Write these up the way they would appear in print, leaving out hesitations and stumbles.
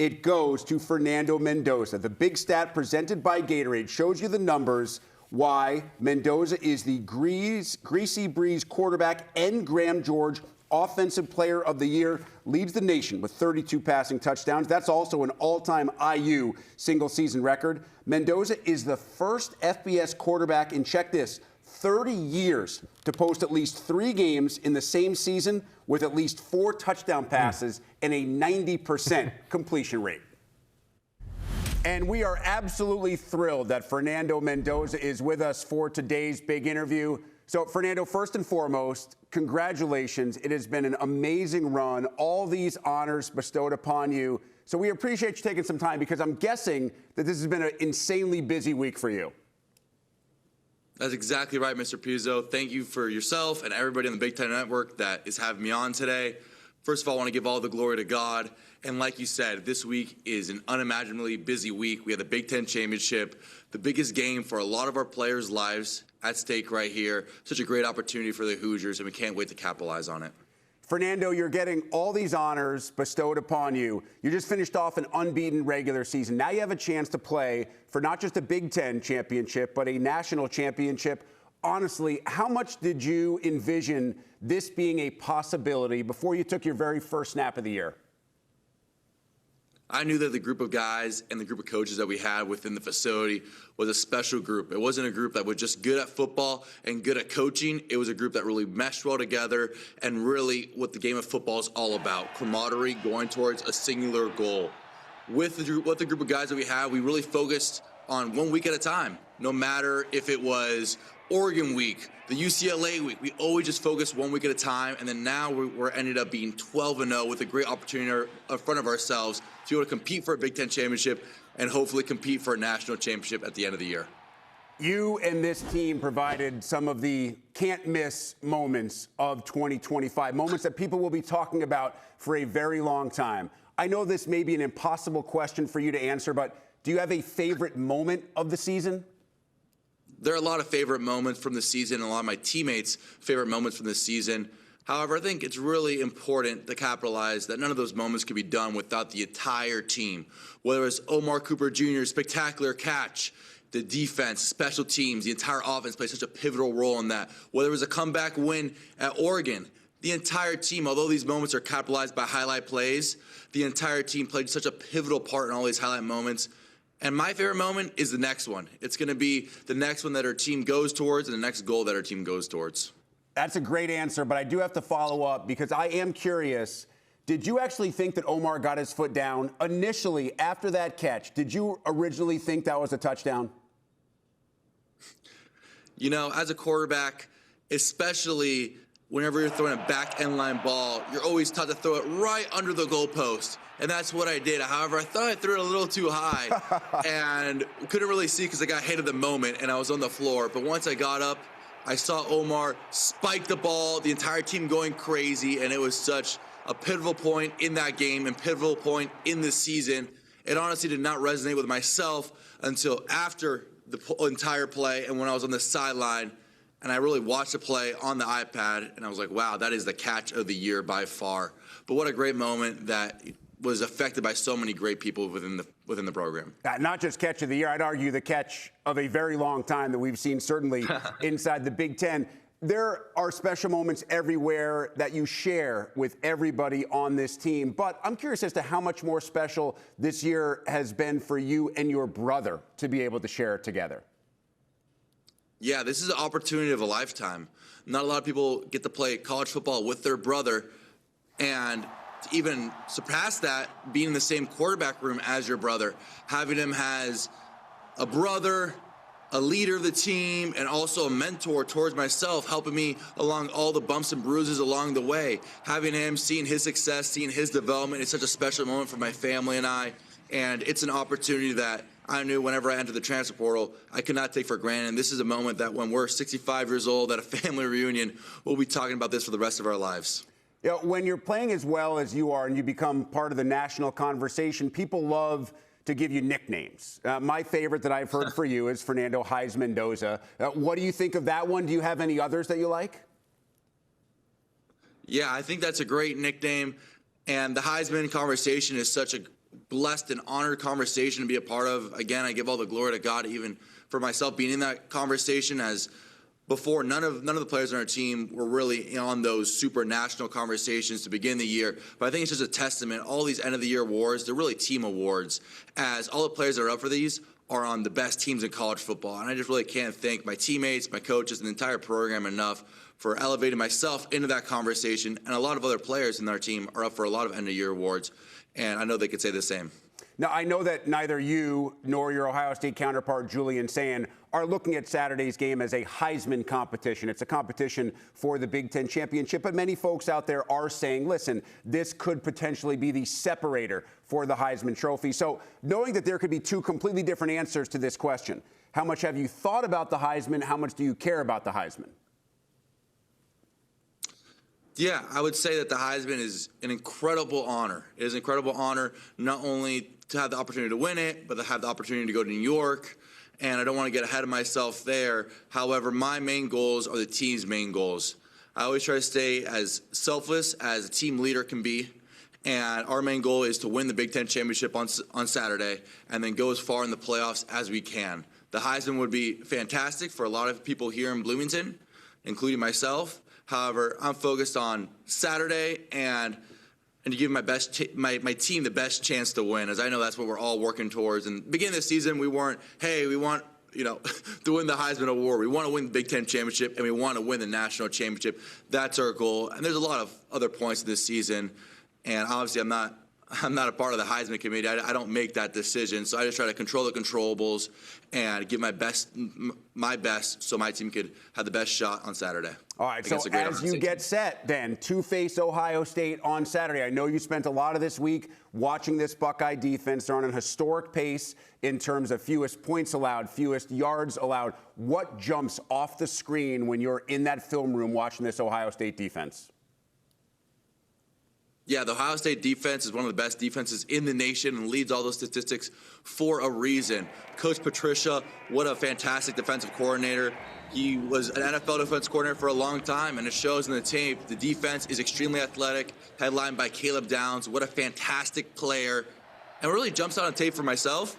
it goes to Fernando Mendoza. The big stat presented by Gatorade shows you the numbers why Mendoza is the Greasy Breeze quarterback and Graham George Offensive Player of the Year, leads the nation with 32 passing touchdowns. That's also an all-time IU single-season record. Mendoza is the first FBS quarterback in, check this, 30 years to post at least 3 games in the same season with at least 4 touchdown passes and a 90% completion rate. And we are absolutely thrilled that Fernando Mendoza is with us for today's big interview. So, Fernando, first and foremost, congratulations. It has been an amazing run. All these honors bestowed upon you. So we appreciate you taking some time because I'm guessing that this has been an insanely busy week for you. That's exactly right, Mr. Pizzo. Thank you for yourself and everybody on the Big Ten Network that is having me on today. First of all, I want to give all the glory to God. And like you said, this week is an unimaginably busy week. We have the Big Ten Championship, the biggest game for a lot of our players' lives at stake right here. Such a great opportunity for the Hoosiers, and we can't wait to capitalize on it. Fernando, you're getting all these honors bestowed upon you. You just finished off an unbeaten regular season. Now you have a chance to play for not just a Big Ten championship, but a national championship. Honestly, how much did you envision this being a possibility before you took your very first snap of the year? I knew that the group of guys and the group of coaches that we had within the facility was a special group. It wasn't a group that was just good at football and good at coaching. It was a group that really meshed well together and really what the game of football is all about, camaraderie, going towards a singular goal. With the group of guys that we had, we really focused on 1 week at a time. No matter if it was Oregon week, the UCLA week, we always just focused 1 week at a time, and then now we're ended up being 12-0 with a great opportunity in front of ourselves to be able to compete for a Big Ten championship and hopefully compete for a national championship at the end of the year. You and this team provided some of the can't-miss moments of 2025, moments that people will be talking about for a very long time. I know this may be an impossible question for you to answer, but do you have a favorite moment of the season? There are a lot of favorite moments from the season, and a lot of my teammates' favorite moments from the season. However, I think it's really important to capitalize that none of those moments could be done without the entire team. Whether it's Omar Cooper Jr.'s spectacular catch, the defense, special teams, the entire offense plays such a pivotal role in that. Whether it was a comeback win at Oregon, the entire team, although these moments are capitalized by highlight plays, the entire team played such a pivotal part in all these highlight moments. And my favorite moment is the next one. It's going to be the next one that our team goes towards and the next goal that our team goes towards. That's a great answer, but I do have to follow up because I am curious. Did you actually think that Omar got his foot down initially after that catch? Did you originally think that was a touchdown? You know, as a quarterback, especially whenever you're throwing a back end line ball, you're always taught to throw it right under the goalpost. And that's what I did. However, I thought I threw it a little too high and couldn't really see because I got hit at the moment and I was on the floor. But once I got up, I saw Omar spike the ball, the entire team going crazy, and it was such a pivotal point in that game and pivotal point in this season. It honestly did not resonate with myself until after the entire play and when I was on the sideline. And I really watched the play on the iPad, and I was like, wow, that is the catch of the year by far. But what a great moment that was affected by so many great people within the program. Not just catch of the year, I'd argue the catch of a very long time that we've seen certainly inside the Big Ten. There are special moments everywhere that you share with everybody on this team, but I'm curious as to how much more special this year has been for you and your brother to be able to share it together. Yeah, this is an opportunity of a lifetime. Not a lot of people get to play college football with their brother, and to even surpass that, being in the same quarterback room as your brother, having him as a brother, a leader of the team, and also a mentor towards myself, helping me along all the bumps and bruises along the way. Having him, seeing his success, seeing his development is such a special moment for my family and I, and it's an opportunity that I knew whenever I entered the transfer portal, I could not take for granted. And this is a moment that when we're 65 years old at a family reunion, we'll be talking about this for the rest of our lives. You know, when you're playing as well as you are and you become part of the national conversation, people love to give you nicknames. My favorite that I've heard for you is Fernando Heisman Mendoza. What do you think of that one? Do you have any others that you like? Yeah, I think that's a great nickname. And the Heisman conversation is such blessed and honored conversation to be a part of. Again, I give all the glory to God, even for myself being in that conversation, as before, none of the players on our team were really on those super national conversations to begin the year. But I think it's just a testament. All these end of the year awards, they're really team awards, as all the players that are up for these are on the best teams in college football. And I just really can't thank my teammates, my coaches, and the entire program enough for elevating myself into that conversation. And a lot of other players in our team are up for a lot of end of year awards, and I know they could say the same. Now, I know that neither you nor your Ohio State counterpart, Julian Sand, are looking at Saturday's game as a Heisman competition. It's a competition for the Big Ten championship, but many folks out there are saying, listen, this could potentially be the separator for the Heisman Trophy. So knowing that there could be two completely different answers to this question, how much have you thought about the Heisman? How much do you care about the Heisman? Yeah, I would say that the Heisman is an incredible honor. It is an incredible honor not only to have the opportunity to win it, but to have the opportunity to go to New York. And I don't want to get ahead of myself there. However, my main goals are the team's main goals. I always try to stay as selfless as a team leader can be. And our main goal is to win the Big Ten championship on Saturday and then go as far in the playoffs as we can. The Heisman would be fantastic for a lot of people here in Bloomington, including myself. However, I'm focused on Saturday and to give my team the best chance to win, as I know that's what we're all working towards. And beginning of the season, we weren't, hey, we want to win the Heisman Award. We want to win the Big Ten championship, and we want to win the national championship. That's our goal. And there's a lot of other points this season, and obviously I'm not a part of the Heisman committee. I don't make that decision, so I just try to control the controllables and give my best so my team could have the best shot on Saturday. All right, so as you get set then to face Ohio State on Saturday, I know you spent a lot of this week watching this Buckeye defense. They're on an historic pace in terms of fewest points allowed, fewest yards allowed. What jumps off the screen when you're in that film room watching this Ohio State defense? Yeah, the Ohio State defense is one of the best defenses in the nation and leads all those statistics for a reason. Coach Patricia, what a fantastic defensive coordinator. He was an NFL defense coordinator for a long time, and it shows in the tape. The defense is extremely athletic, headlined by Caleb Downs. What a fantastic player. And what really jumps out on tape for myself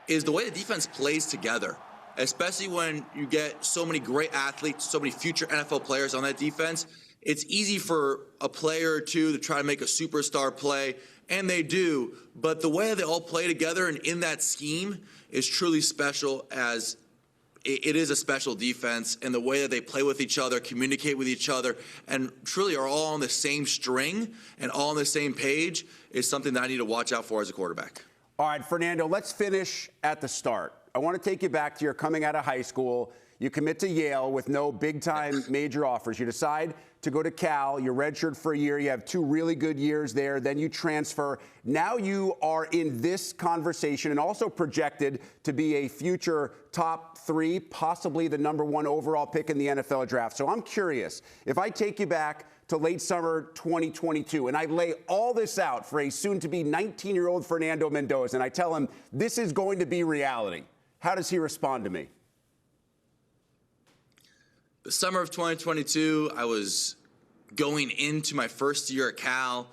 is the way the defense plays together, especially when you get so many great athletes, so many future NFL players on that defense. It's easy for a player or two to try to make a superstar play, and they do, but the way they all play together and in that scheme is truly special, as it is a special defense, and the way that they play with each other, communicate with each other, and truly are all on the same string and all on the same page is something that I need to watch out for as a quarterback. All right, Fernando, let's finish at the start. I want to take you back to your coming out of high school. You commit to Yale with no big-time major offers. You decide to go to Cal. You're redshirted for a year. You have 2 really good years there. Then you transfer. Now you are in this conversation and also projected to be a future top 3, possibly the #1 overall pick in the NFL draft. So I'm curious, if I take you back to late summer 2022 and I lay all this out for a soon-to-be 19-year-old Fernando Mendoza, and I tell him this is going to be reality, how does he respond to me? The summer of 2022, I was going into my first year at Cal.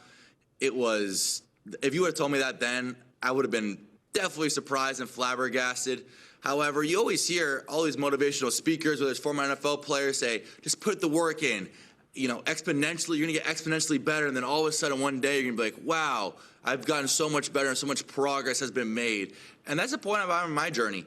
It was, if you would have told me that then, I would have been definitely surprised and flabbergasted. However, you always hear all these motivational speakers, whether it's former NFL players, say, just put the work in. Exponentially, you're going to get exponentially better. And then all of a sudden, one day, you're going to be like, wow, I've gotten so much better and so much progress has been made. And that's the point of my journey.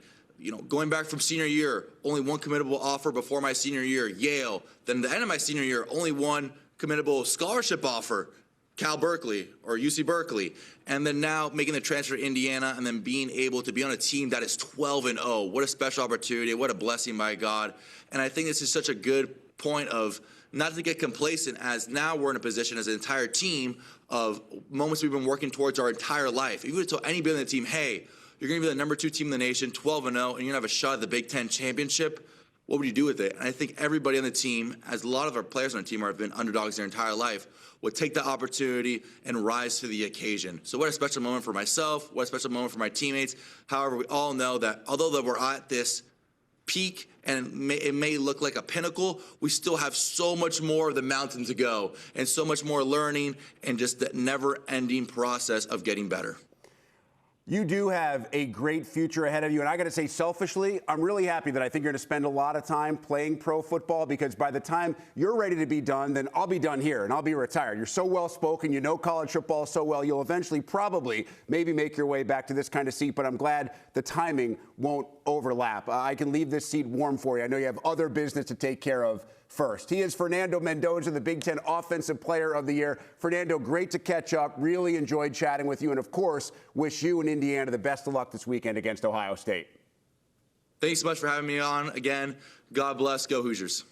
Going back from senior year, only one committable offer before my senior year, Yale. Then at the end of my senior year, only one committable scholarship offer, Cal Berkeley or UC Berkeley. And then now making the transfer to Indiana and then being able to be on a team that is 12-0. What a special opportunity. What a blessing by God. And I think this is such a good point of not to get complacent, as now we're in a position as an entire team of moments we've been working towards our entire life. If you would have told anybody on the team, hey, you're going to be the #2 team in the nation, 12-0, and you're going to have a shot at the Big Ten championship, what would you do with it? And I think everybody on the team, as a lot of our players on the team have been underdogs their entire life, would take the opportunity and rise to the occasion. So what a special moment for myself, what a special moment for my teammates. However, we all know that although that we're at this peak and it may look like a pinnacle, we still have so much more of the mountain to go and so much more learning and just that never-ending process of getting better. You do have a great future ahead of you. And I got to say, selfishly, I'm really happy that I think you're going to spend a lot of time playing pro football, because by the time you're ready to be done, then I'll be done here and I'll be retired. You're so well spoken. You know college football so well. You'll eventually probably maybe make your way back to this kind of seat. But I'm glad the timing won't overlap. I can leave this seat warm for you. I know you have other business to take care of first. He is Fernando Mendoza, the Big Ten Offensive Player of the Year. Fernando, great to catch up. Really enjoyed chatting with you. And, of course, wish you and Indiana the best of luck this weekend against Ohio State. Thanks so much for having me on again. God bless. Go Hoosiers.